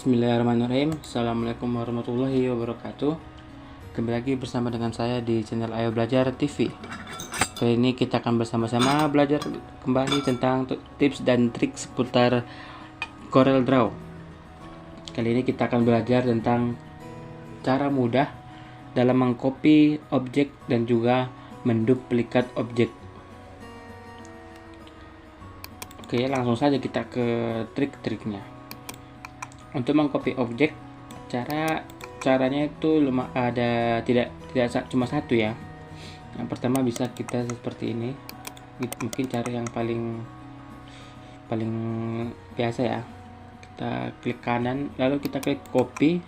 Bismillahirrahmanirrahim. Assalamualaikum warahmatullahi wabarakatuh. Kembali lagi bersama dengan saya di channel Ayo Belajar TV. Kali ini kita akan bersama-sama belajar kembali tentang tips dan trik seputar Corel Draw. Kali ini kita akan belajar tentang cara mudah dalam mengcopy objek dan juga menduplikat objek. Oke, langsung saja kita ke trik-triknya. Untuk mengcopy objek, caranya itu tidak cuma satu ya. Yang pertama bisa kita seperti ini. Mungkin cara yang paling biasa ya. Kita klik kanan, lalu kita klik copy,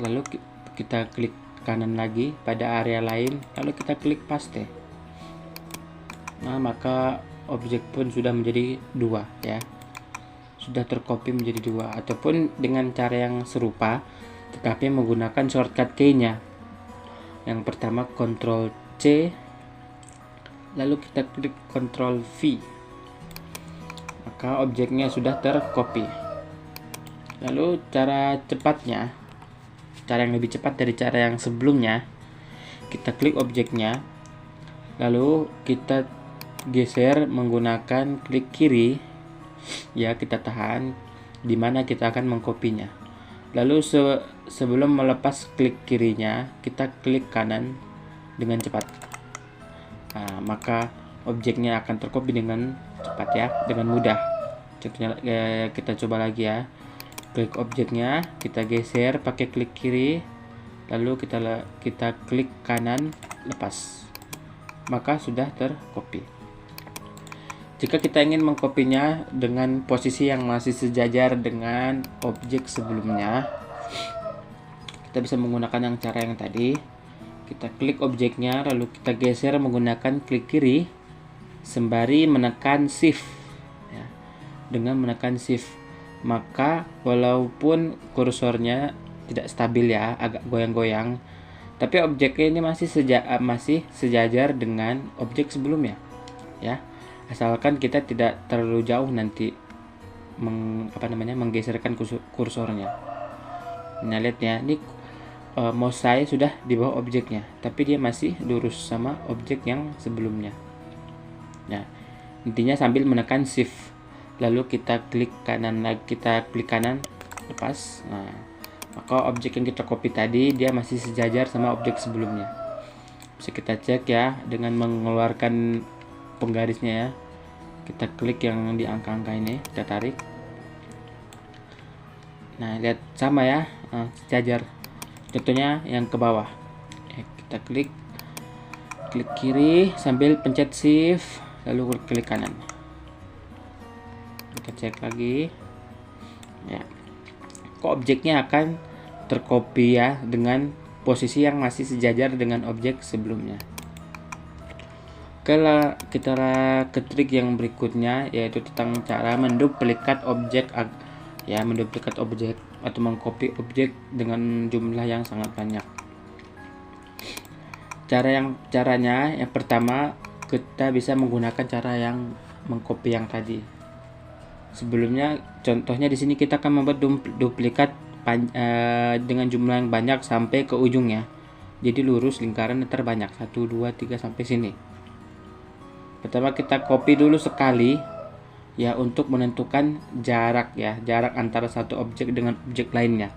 lalu kita klik kanan lagi pada area lain, lalu kita klik paste. Nah, maka objek pun sudah menjadi dua ya. Sudah tercopy menjadi dua, ataupun dengan cara yang serupa tetapi menggunakan shortcut key-nya. Yang pertama Ctrl C, lalu kita klik Ctrl V, maka objeknya sudah tercopy. Lalu cara yang lebih cepat dari cara yang sebelumnya, kita klik objeknya, lalu kita geser menggunakan klik kiri ya, kita tahan di mana kita akan mengkopinya. Lalu sebelum melepas klik kirinya, kita klik kanan dengan cepat. Nah, maka objeknya akan tercopy dengan cepat ya, dengan mudah. Contohnya kita coba lagi ya. Klik objeknya, kita geser pakai klik kiri, lalu kita klik kanan, lepas. Maka sudah tercopy. Jika kita ingin mengkopinya dengan posisi yang masih sejajar dengan objek sebelumnya, kita bisa menggunakan cara yang tadi. Kita klik objeknya, lalu kita geser menggunakan klik kiri sembari menekan shift ya. Dengan menekan shift, maka walaupun kursornya tidak stabil ya, agak goyang-goyang, tapi objeknya ini masih sejajar dengan objek sebelumnya ya. Asalkan kita tidak terlalu jauh nanti menggeserkan kursornya. Nah, lihat ya, ini mouse saya sudah di bawah objeknya, tapi dia masih lurus sama objek yang sebelumnya. Nah, intinya sambil menekan shift, lalu kita klik kanan lepas. Nah, maka objek yang kita copy tadi dia masih sejajar sama objek sebelumnya. Bisa kita cek ya dengan mengeluarkan penggarisnya ya. Kita klik yang di angka-angka ini, kita tarik. Nah, lihat sama ya, sejajar. Contohnya yang ke bawah. Kita klik kiri sambil pencet shift, lalu klik kanan. Kita cek lagi. Ya. Kok objeknya akan tercopy ya dengan posisi yang masih sejajar dengan objek sebelumnya. Kita ke trik yang berikutnya, yaitu tentang cara menduplikat objek atau mengcopy objek dengan jumlah yang sangat banyak. Caranya yang pertama, kita bisa menggunakan cara yang mengcopy yang tadi. Sebelumnya contohnya di sini kita akan membuat duplikat dengan jumlah yang banyak sampai ke ujungnya. Jadi lurus lingkaran terbanyak 1 2 3 sampai sini. Pertama kita copy dulu sekali ya, untuk menentukan jarak antara satu objek dengan objek lainnya.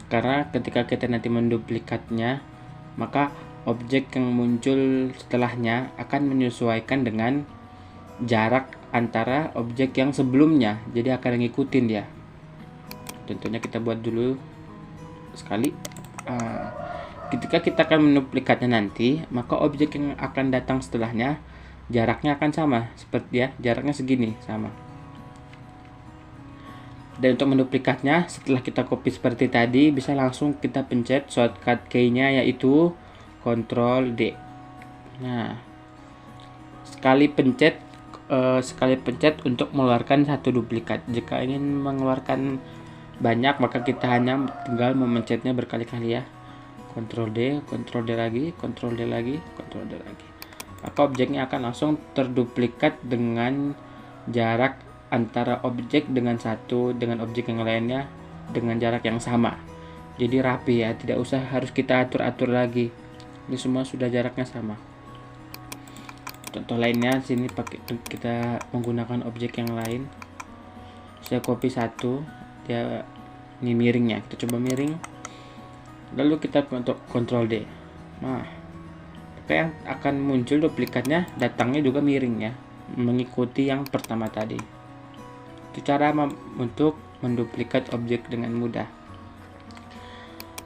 Karena ketika kita nanti menduplikatnya, maka objek yang muncul setelahnya akan menyesuaikan dengan jarak antara objek yang sebelumnya. Jadi akan ngikutin dia. Contohnya kita buat dulu sekali. Ketika kita akan menduplikatnya nanti, maka objek yang akan datang setelahnya jaraknya akan sama seperti ya, jaraknya segini sama. Dan untuk menduplikatnya, setelah kita copy seperti tadi, bisa langsung kita pencet shortcut key-nya, yaitu Ctrl D. Nah, sekali pencet untuk mengeluarkan satu duplikat. Jika ingin mengeluarkan banyak, maka kita hanya tinggal memencetnya berkali-kali ya. Ctrl D lagi, Ctrl D lagi, Ctrl D lagi. Maka objeknya akan langsung terduplikat dengan jarak antara objek dengan objek yang lainnya dengan jarak yang sama. Jadi rapi ya, tidak usah harus kita atur-atur lagi. Ini semua sudah jaraknya sama. Contoh lainnya sini kita menggunakan objek yang lain. Saya copy satu, dia ini miringnya. Kita coba miring. Lalu kita Ctrl D. Nah, yang akan muncul duplikatnya datangnya juga miring ya, mengikuti yang pertama tadi. Itu cara untuk menduplikat objek dengan mudah.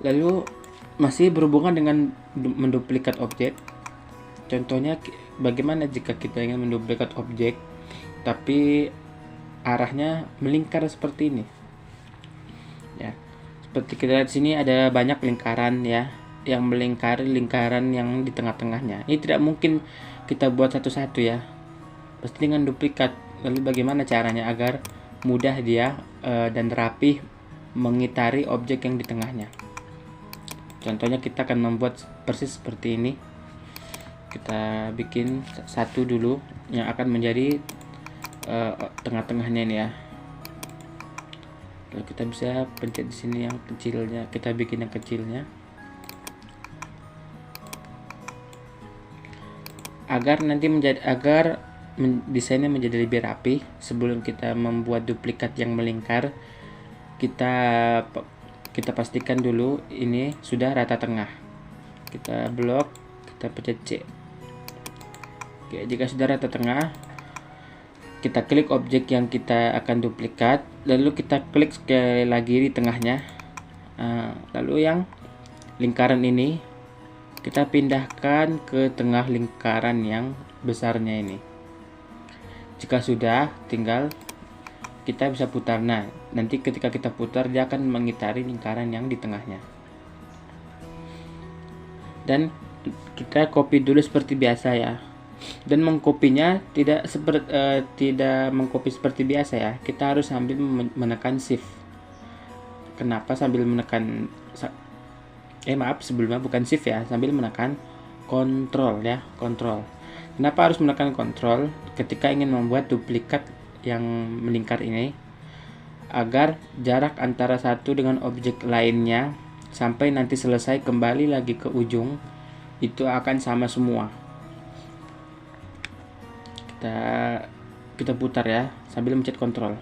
Lalu masih berhubungan dengan menduplikat objek. Contohnya bagaimana jika kita ingin menduplikat objek tapi arahnya melingkar seperti ini. Ya. Seperti kita lihat sini ada banyak lingkaran ya, yang melingkari lingkaran yang di tengah-tengahnya. Ini tidak mungkin kita buat satu-satu ya, pasti dengan duplikat. Lalu bagaimana caranya agar mudah dia dan rapi mengitari objek yang di tengahnya? Contohnya kita akan membuat persis seperti ini. Kita bikin satu dulu yang akan menjadi tengah-tengahnya ini ya. Lalu kita bisa pencet di sini yang kecilnya, kita bikin yang kecilnya. Agar nanti desainnya menjadi lebih rapi, sebelum kita membuat duplikat yang melingkar, kita pastikan dulu ini sudah rata tengah. Kita blok, kita pencet C. Oke, jika sudah rata tengah, kita klik objek yang kita akan duplikat, lalu kita klik sekali lagi di tengahnya. Lalu yang lingkaran ini kita pindahkan ke tengah lingkaran yang besarnya ini. Jika sudah, tinggal kita bisa putar. Nah, nanti ketika kita putar dia akan mengitari lingkaran yang di tengahnya. Dan kita copy dulu seperti biasa ya. Dan mengkopinya tidak mengcopy seperti biasa ya. Kita harus sambil menekan shift. Kenapa sambil menekan sebelumnya bukan shift ya, sambil menekan kontrol ya, kontrol. Kenapa harus menekan kontrol ketika ingin membuat duplikat yang melingkar ini? Agar jarak antara satu dengan objek lainnya sampai nanti selesai kembali lagi ke ujung itu akan sama semua. Kita putar ya sambil mencet kontrol.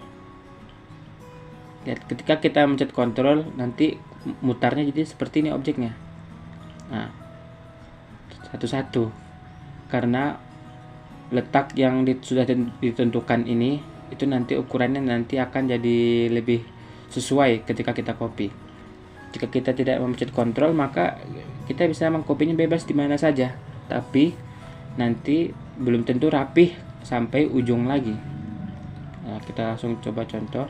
Lihat, ketika kita mencet kontrol nanti mutarnya jadi seperti ini objeknya. Nah, satu-satu karena letak yang sudah ditentukan ini itu nanti ukurannya nanti akan jadi lebih sesuai ketika kita copy. Jika kita tidak mencet kontrol maka kita bisa mengkopinya bebas di mana saja, tapi nanti belum tentu rapih sampai ujung lagi. Nah, kita langsung coba contoh.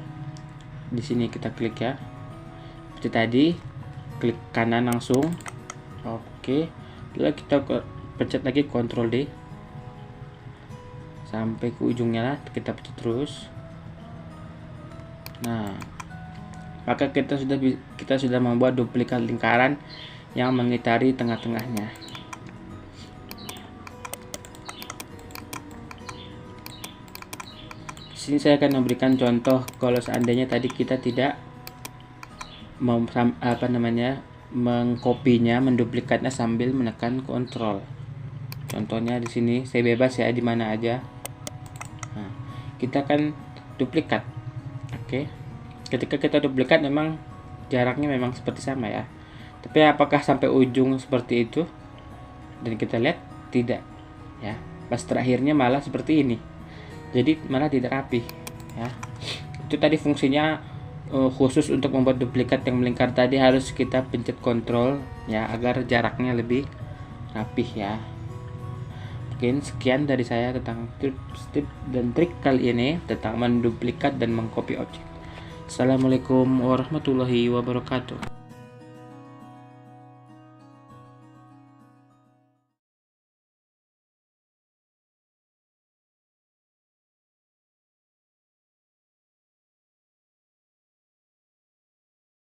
Di sini kita klik ya. Seperti tadi, klik kanan langsung. Oke. Lalu kita pencet lagi Ctrl D. Sampai ke ujungnya lah, kita pencet terus. Nah, maka kita sudah membuat duplikat lingkaran yang mengitari tengah-tengahnya. Sini saya akan memberikan contoh kalau seandainya tadi kita tidak mengkopinya, menduplikatnya sambil menekan kontrol. Contohnya di sini saya bebas ya di mana aja. Nah, kita akan duplikat. Oke. Ketika kita duplikat memang jaraknya memang seperti sama ya. Tapi apakah sampai ujung seperti itu? Dan kita lihat tidak ya. Pas terakhirnya malah seperti ini. Jadi malah tidak rapi ya. Itu tadi fungsinya khusus untuk membuat duplikat yang melingkar tadi harus kita pencet kontrol ya agar jaraknya lebih rapih ya. Mungkin sekian dari saya tentang tips dan trik kali ini tentang menduplikat dan mengcopy objek. Assalamualaikum warahmatullahi wabarakatuh.